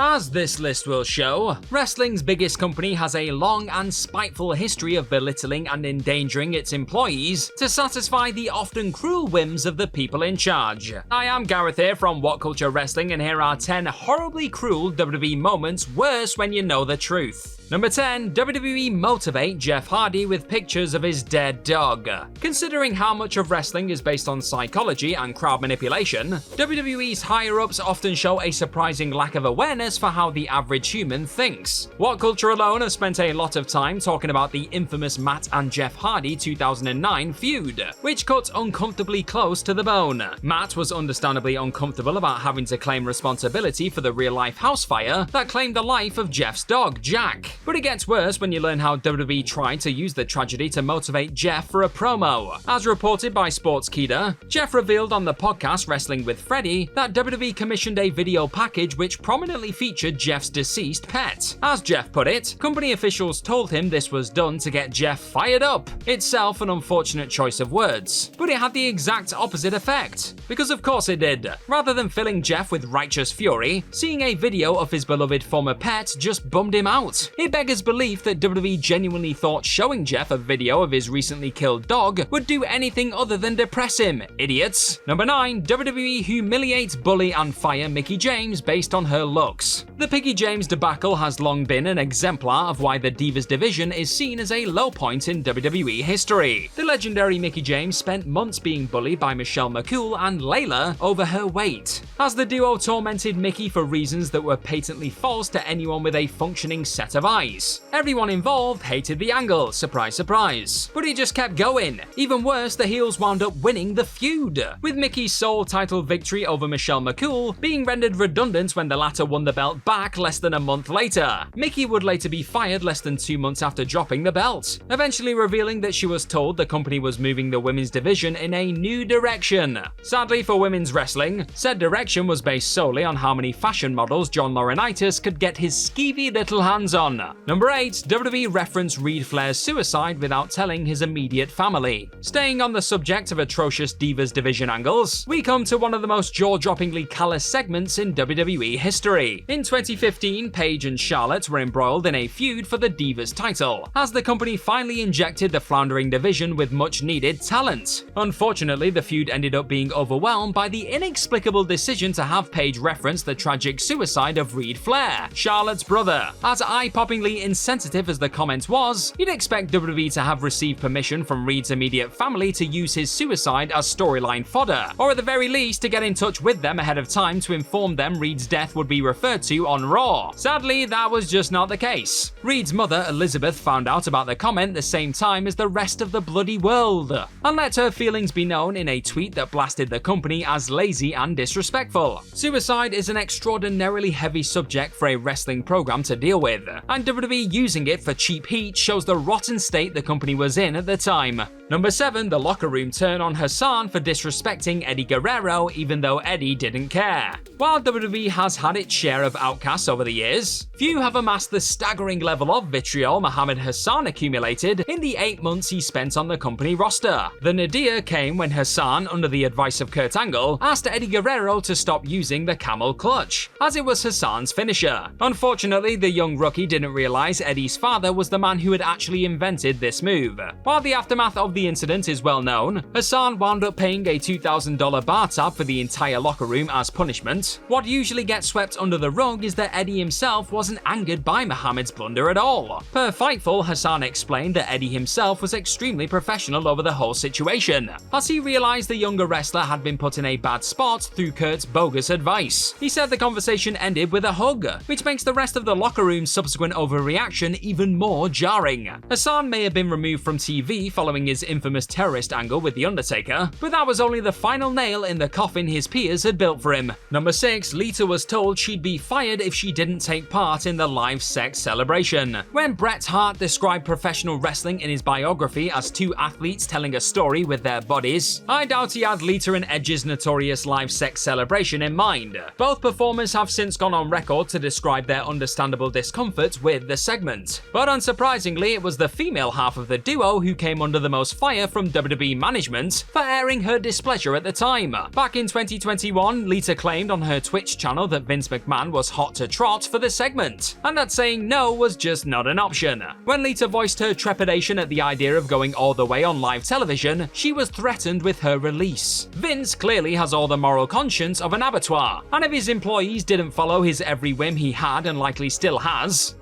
As this list will show, wrestling's biggest company has a long and spiteful history of belittling and endangering its employees to satisfy the often cruel whims of the people in charge. I am Gareth here from What Culture Wrestling, and here are 10 horribly cruel WWE moments worse when you know the truth. Number 10. WWE Motivate Jeff Hardy with pictures of his dead dog. Considering how much of wrestling is based on psychology and crowd manipulation, WWE's higher-ups often show a surprising lack of awareness for how the average human thinks. What Culture alone have spent a lot of time talking about the infamous Matt and Jeff Hardy 2009 feud, which cut uncomfortably close to the bone. Matt was understandably uncomfortable about having to claim responsibility for the real-life house fire that claimed the life of Jeff's dog, Jack. But it gets worse when you learn how WWE tried to use the tragedy to motivate Jeff for a promo. As reported by Sportskeeda, Jeff revealed on the podcast Wrestling with Freddie that WWE commissioned a video package which prominently featured Jeff's deceased pet. As Jeff put it, company officials told him this was done to get Jeff fired up. Itself an unfortunate choice of words, but it had the exact opposite effect. Because of course it did. Rather than filling Jeff with righteous fury, seeing a video of his beloved former pet just bummed him out. It beggars belief that WWE genuinely thought showing Jeff a video of his recently killed dog would do anything other than depress him. Idiots. Number 9. WWE humiliates, bully and fire Mickie James based on her looks. The Mickie James debacle has long been an exemplar of why the Divas division is seen as a low point in WWE history. The legendary Mickie James spent months being bullied by Michelle McCool and Layla over her weight, as the duo tormented Mickie for reasons that were patently false to anyone with a functioning set of eyes. Everyone involved hated the angle, surprise surprise, but it just kept going. Even worse, the heels wound up winning the feud, with Mickie's sole title victory over Michelle McCool being rendered redundant when the latter won the belt back less than a month later. Mickie would later be fired less than 2 months after dropping the belt, eventually revealing that she was told the company was moving the women's division in a new direction. Sadly for women's wrestling, said direction was based solely on how many fashion models John Laurinaitis could get his skeevy little hands on. Number 8. WWE reference Reid Flair's suicide without telling his immediate family. Staying on the subject of atrocious Divas division angles, we come to one of the most jaw-droppingly callous segments in WWE history. In 2015, Paige and Charlotte were embroiled in a feud for the Divas title, as the company finally injected the floundering division with much-needed talent. Unfortunately, the feud ended up being overwhelmed by the inexplicable decision to have Paige reference the tragic suicide of Reid Flair, Charlotte's brother. As eye-poppingly insensitive as the comment was, you'd expect WWE to have received permission from Reid's immediate family to use his suicide as storyline fodder, or at the very least to get in touch with them ahead of time to inform them Reid's death would be referred to on Raw. Sadly, that was just not the case. Reid's mother, Elizabeth, found out about the comment the same time as the rest of the bloody world, and let her feelings be known in a tweet that blasted the company as lazy and disrespectful. Suicide is an extraordinarily heavy subject for a wrestling program to deal with, and WWE using it for cheap heat shows the rotten state the company was in at the time. Number 7. The locker room turn on Hassan for disrespecting Eddie Guerrero even though Eddie didn't care. While WWE has had its share of outcasts over the years, few have amassed the staggering level of vitriol Muhammad Hassan accumulated in the 8 months he spent on the company roster. The nadir came when Hassan, under the advice of Kurt Angle, asked Eddie Guerrero to stop using the camel clutch, as it was Hassan's finisher. Unfortunately, the young rookie didn't realize Eddie's father was the man who had actually invented this move. While the aftermath of the incident is well known, Hassan wound up paying a $2,000 bar tab for the entire locker room as punishment. What usually gets swept under the rug is that Eddie himself wasn't angered by Muhammad's blunder at all. Per Fightful, Hassan explained that Eddie himself was extremely professional over the whole situation, as he realized the younger wrestler had been put in a bad spot through Kurt's bogus advice. He said the conversation ended with a hug, which makes the rest of the locker room's subsequent overreaction even more jarring. Hassan may have been removed from TV following his infamous terrorist angle with The Undertaker, but that was only the final nail in the coffin his peers had built for him. Number 6. Lita was told she'd be fired if she didn't take part in the live sex celebration. When Bret Hart described professional wrestling in his biography as two athletes telling a story with their bodies, I doubt he had Lita and Edge's notorious live sex celebration in mind. Both performers have since gone on record to describe their understandable discomfort with the segment, but unsurprisingly it was the female half of the duo who came under the most fire from WWE management for airing her displeasure at the time. Back in 2021, Lita claimed on her Twitch channel that Vince McMahon was hot to trot for the segment, and that saying no was just not an option. When Lita voiced her trepidation at the idea of going all the way on live television, she was threatened with her release. Vince clearly has all the moral conscience of an abattoir, and if his employees didn't follow his every whim, he had and likely still has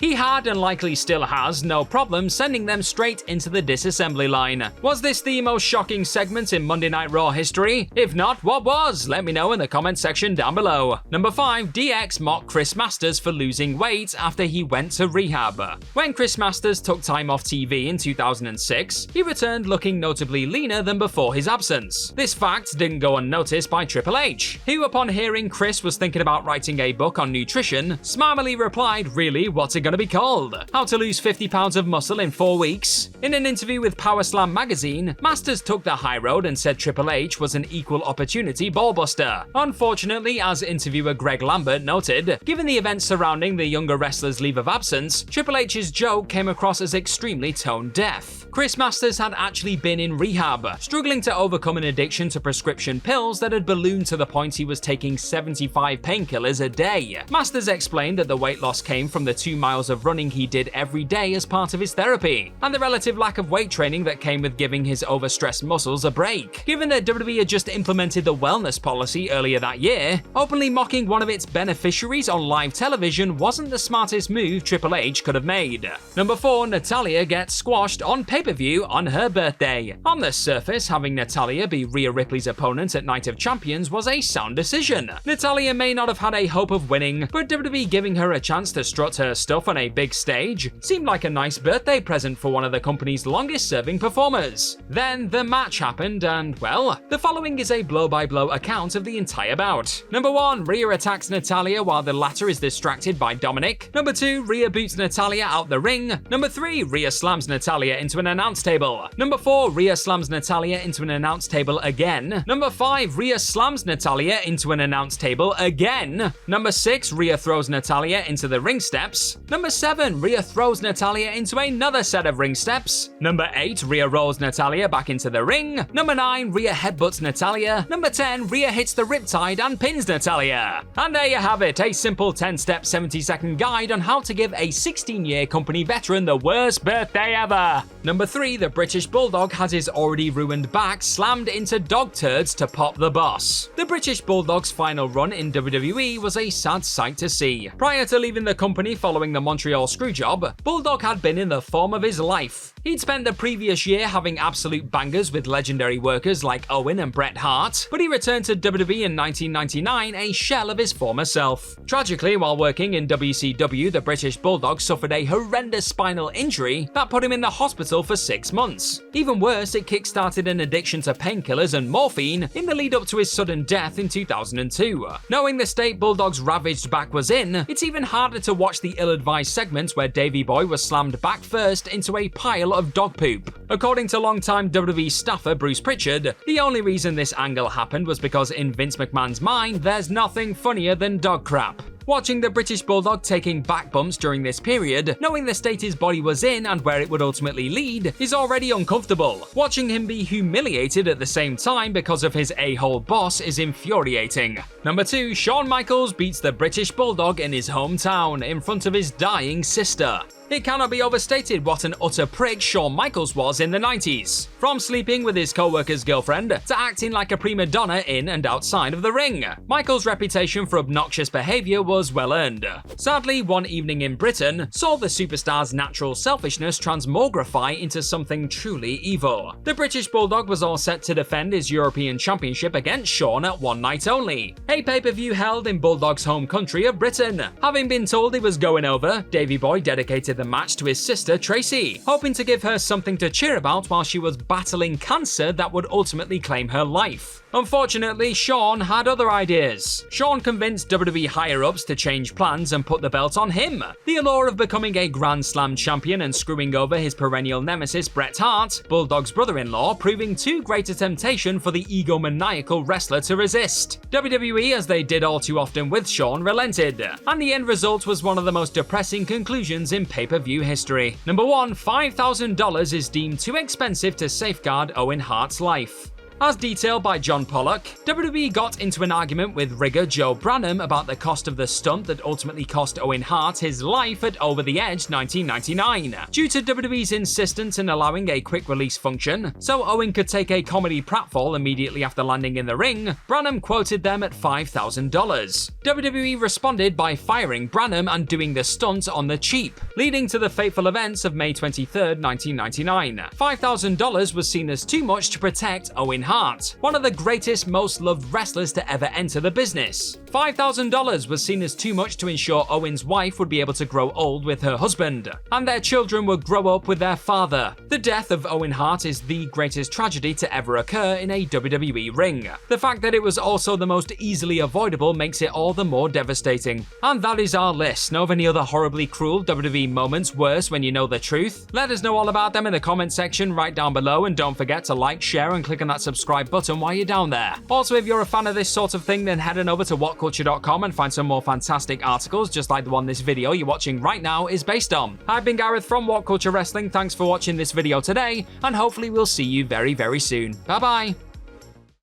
no problem sending them straight into the disassembly line. Was this the most shocking segment in Monday Night Raw history? If not, what was? Let me know in the comment section down below. Number 5. DX mocked Chris Masters for losing weight after he went to rehab. When Chris Masters took time off TV in 2006, he returned looking notably leaner than before his absence. This fact didn't go unnoticed by Triple H, who upon hearing Chris was thinking about writing a book on nutrition, smarmily replied, "Really, what's it gonna be called? How to lose 50 pounds of muscle in 4 weeks?" In an interview with Power Slam magazine, Masters took the high road and said Triple H was an equal opportunity ballbuster. Unfortunately, as interviewer Greg Lambert noted, given the events surrounding the younger wrestler's leave of absence, Triple H's joke came across as extremely tone-deaf. Chris Masters had actually been in rehab, struggling to overcome an addiction to prescription pills that had ballooned to the point he was taking 75 painkillers a day. Masters explained that the weight loss came from the 2 miles of running he did every day as part of his therapy, and the relative lack of weight training that came with giving his overstressed muscles a break. Given that WWE had just implemented the wellness policy earlier that year, openly mocking one of its beneficiaries on live television wasn't the smartest move Triple H could have made. Number 4. Natalia gets squashed on pay-per-view on her birthday. On the surface, having Natalia be Rhea Ripley's opponent at Night of Champions was a sound decision. Natalia may not have had a hope of winning, but WWE giving her a chance to strut her stuff on a big stage seemed like a nice birthday present for one of the company's longest-serving performers. Then the match happened, and well, the following is a blow-by-blow account of the entire bout. Number 1. Rhea attacks Natalia while the latter is distracted by Dominic. Number 2. Rhea boots Natalia out the ring. Number 3. Rhea slams Natalia into an announce table. Number 4. Rhea slams Natalia into an announce table again. Number 5. Rhea slams Natalia into an announce table again. Number 6. Rhea throws Natalia into the ring steps. Number 7. Rhea throws Natalia into another set of ring steps. Number 8. Rhea rolls Natalia back into the ring. Number 9. Rhea headbutts Natalia. Number 10. Rhea hits the riptide and pins Natalia. And there you have it, a simple 10-step 70-second guide on how to give a 16-year company veteran the worst birthday ever. Number 3. The British Bulldog has his already ruined back slammed into dog turds to pop the boss. The British Bulldog's final run in WWE was a sad sight to see. Prior to leaving the company following the Montreal Screwjob, Bulldog had been in the form of his life. He'd spent the previous year having absolute bangers with legendary workers like Owen and Bret Hart, but he returned to WWE in 1999 a shell of his former self. Tragically, while working in WCW, the British Bulldog suffered a horrendous spinal injury that put him in the hospital for 6 months. Even worse, it kick-started an addiction to painkillers and morphine in the lead up to his sudden death in 2002. Knowing the state Bulldog's ravaged back was in, it's even harder to watch the ill-advised segment where Davey Boy was slammed back first into a pile of dog poop. According to longtime WWE staffer Bruce Pritchard, the only reason this angle happened was because in Vince McMahon's mind, there's nothing funnier than dog crap. Watching the British Bulldog taking back bumps during this period, knowing the state his body was in and where it would ultimately lead, is already uncomfortable. Watching him be humiliated at the same time because of his a-hole boss is infuriating. Number 2. Shawn Michaels beats the British Bulldog in his hometown in front of his dying sister. It cannot be overstated what an utter prick Shawn Michaels was in the 90s. From sleeping with his co-worker's girlfriend to acting like a prima donna in and outside of the ring, Michaels' reputation for obnoxious behavior was well earned. Sadly, one evening in Britain saw the superstar's natural selfishness transmogrify into something truly evil. The British Bulldog was all set to defend his European Championship against Shawn at one night only, a pay-per-view held in Bulldog's home country of Britain. Having been told he was going over, Davey Boy dedicated the match to his sister Tracy, hoping to give her something to cheer about while she was battling cancer that would ultimately claim her life. Unfortunately, Shawn had other ideas. Shawn convinced WWE higher-ups to change plans and put the belt on him. The allure of becoming a Grand Slam champion and screwing over his perennial nemesis Bret Hart, Bulldog's brother-in-law, proving too great a temptation for the egomaniacal wrestler to resist. WWE, as they did all too often with Shawn, relented, and the end result was one of the most depressing conclusions in pay-per-view history. Number 1, $5,000 is deemed too expensive to safeguard Owen Hart's life. As detailed by John Pollock, WWE got into an argument with rigger Joe Branham about the cost of the stunt that ultimately cost Owen Hart his life at Over the Edge 1999. Due to WWE's insistence in allowing a quick release function, so Owen could take a comedy pratfall immediately after landing in the ring, Branham quoted them at $5,000. WWE responded by firing Branham and doing the stunt on the cheap, leading to the fateful events of May 23, 1999. $5,000 was seen as too much to protect Owen Hart, one of the greatest, most loved wrestlers to ever enter the business. $5,000 was seen as too much to ensure Owen's wife would be able to grow old with her husband, and their children would grow up with their father. The death of Owen Hart is the greatest tragedy to ever occur in a WWE ring. The fact that it was also the most easily avoidable makes it all the more devastating. And that is our list. Know of any other horribly cruel WWE moments worse when you know the truth? Let us know all about them in the comment section right down below, and don't forget to like, share, and click on that subscribe button while you're down there. Also, if you're a fan of this sort of thing, then head on over to whatculture.com and find some more fantastic articles just like the one this video you're watching right now is based on. I've been Gareth from What Culture Wrestling. Thanks for watching this video today, and hopefully we'll see you very, very soon. Bye bye.